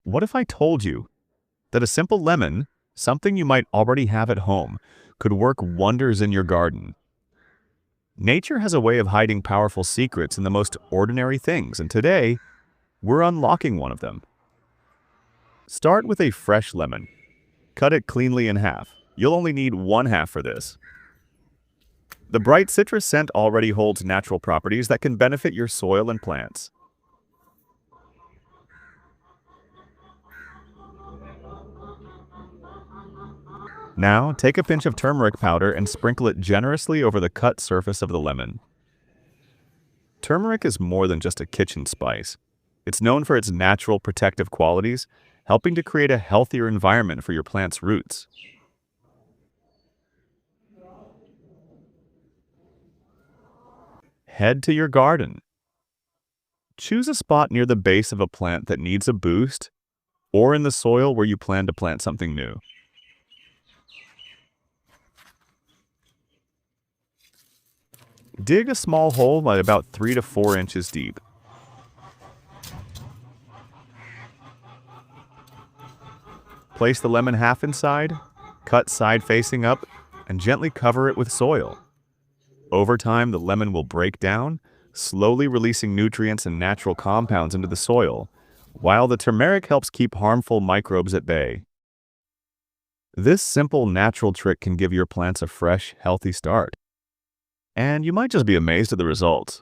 What if I told you that a simple lemon, something you might already have at home, could work wonders in your garden? Nature has a way of hiding powerful secrets in the most ordinary things, and today, we're unlocking one of them. Start with a fresh lemon. Cut it cleanly in half. You'll only need one half for this. The bright citrus scent already holds natural properties that can benefit your soil and plants. Now, take a pinch of turmeric powder and sprinkle it generously over the cut surface of the lemon. Turmeric is more than just a kitchen spice. It's known for its natural protective qualities, helping to create a healthier environment for your plant's roots. Head to your garden. Choose a spot near the base of a plant that needs a boost, or in the soil where you plan to plant something new. Dig a small hole at about 3 to 4 inches deep. Place the lemon half inside, cut side facing up, and gently cover it with soil. Over time, the lemon will break down, slowly releasing nutrients and natural compounds into the soil, while the turmeric helps keep harmful microbes at bay. This simple natural trick can give your plants a fresh, healthy start. And you might just be amazed at the results.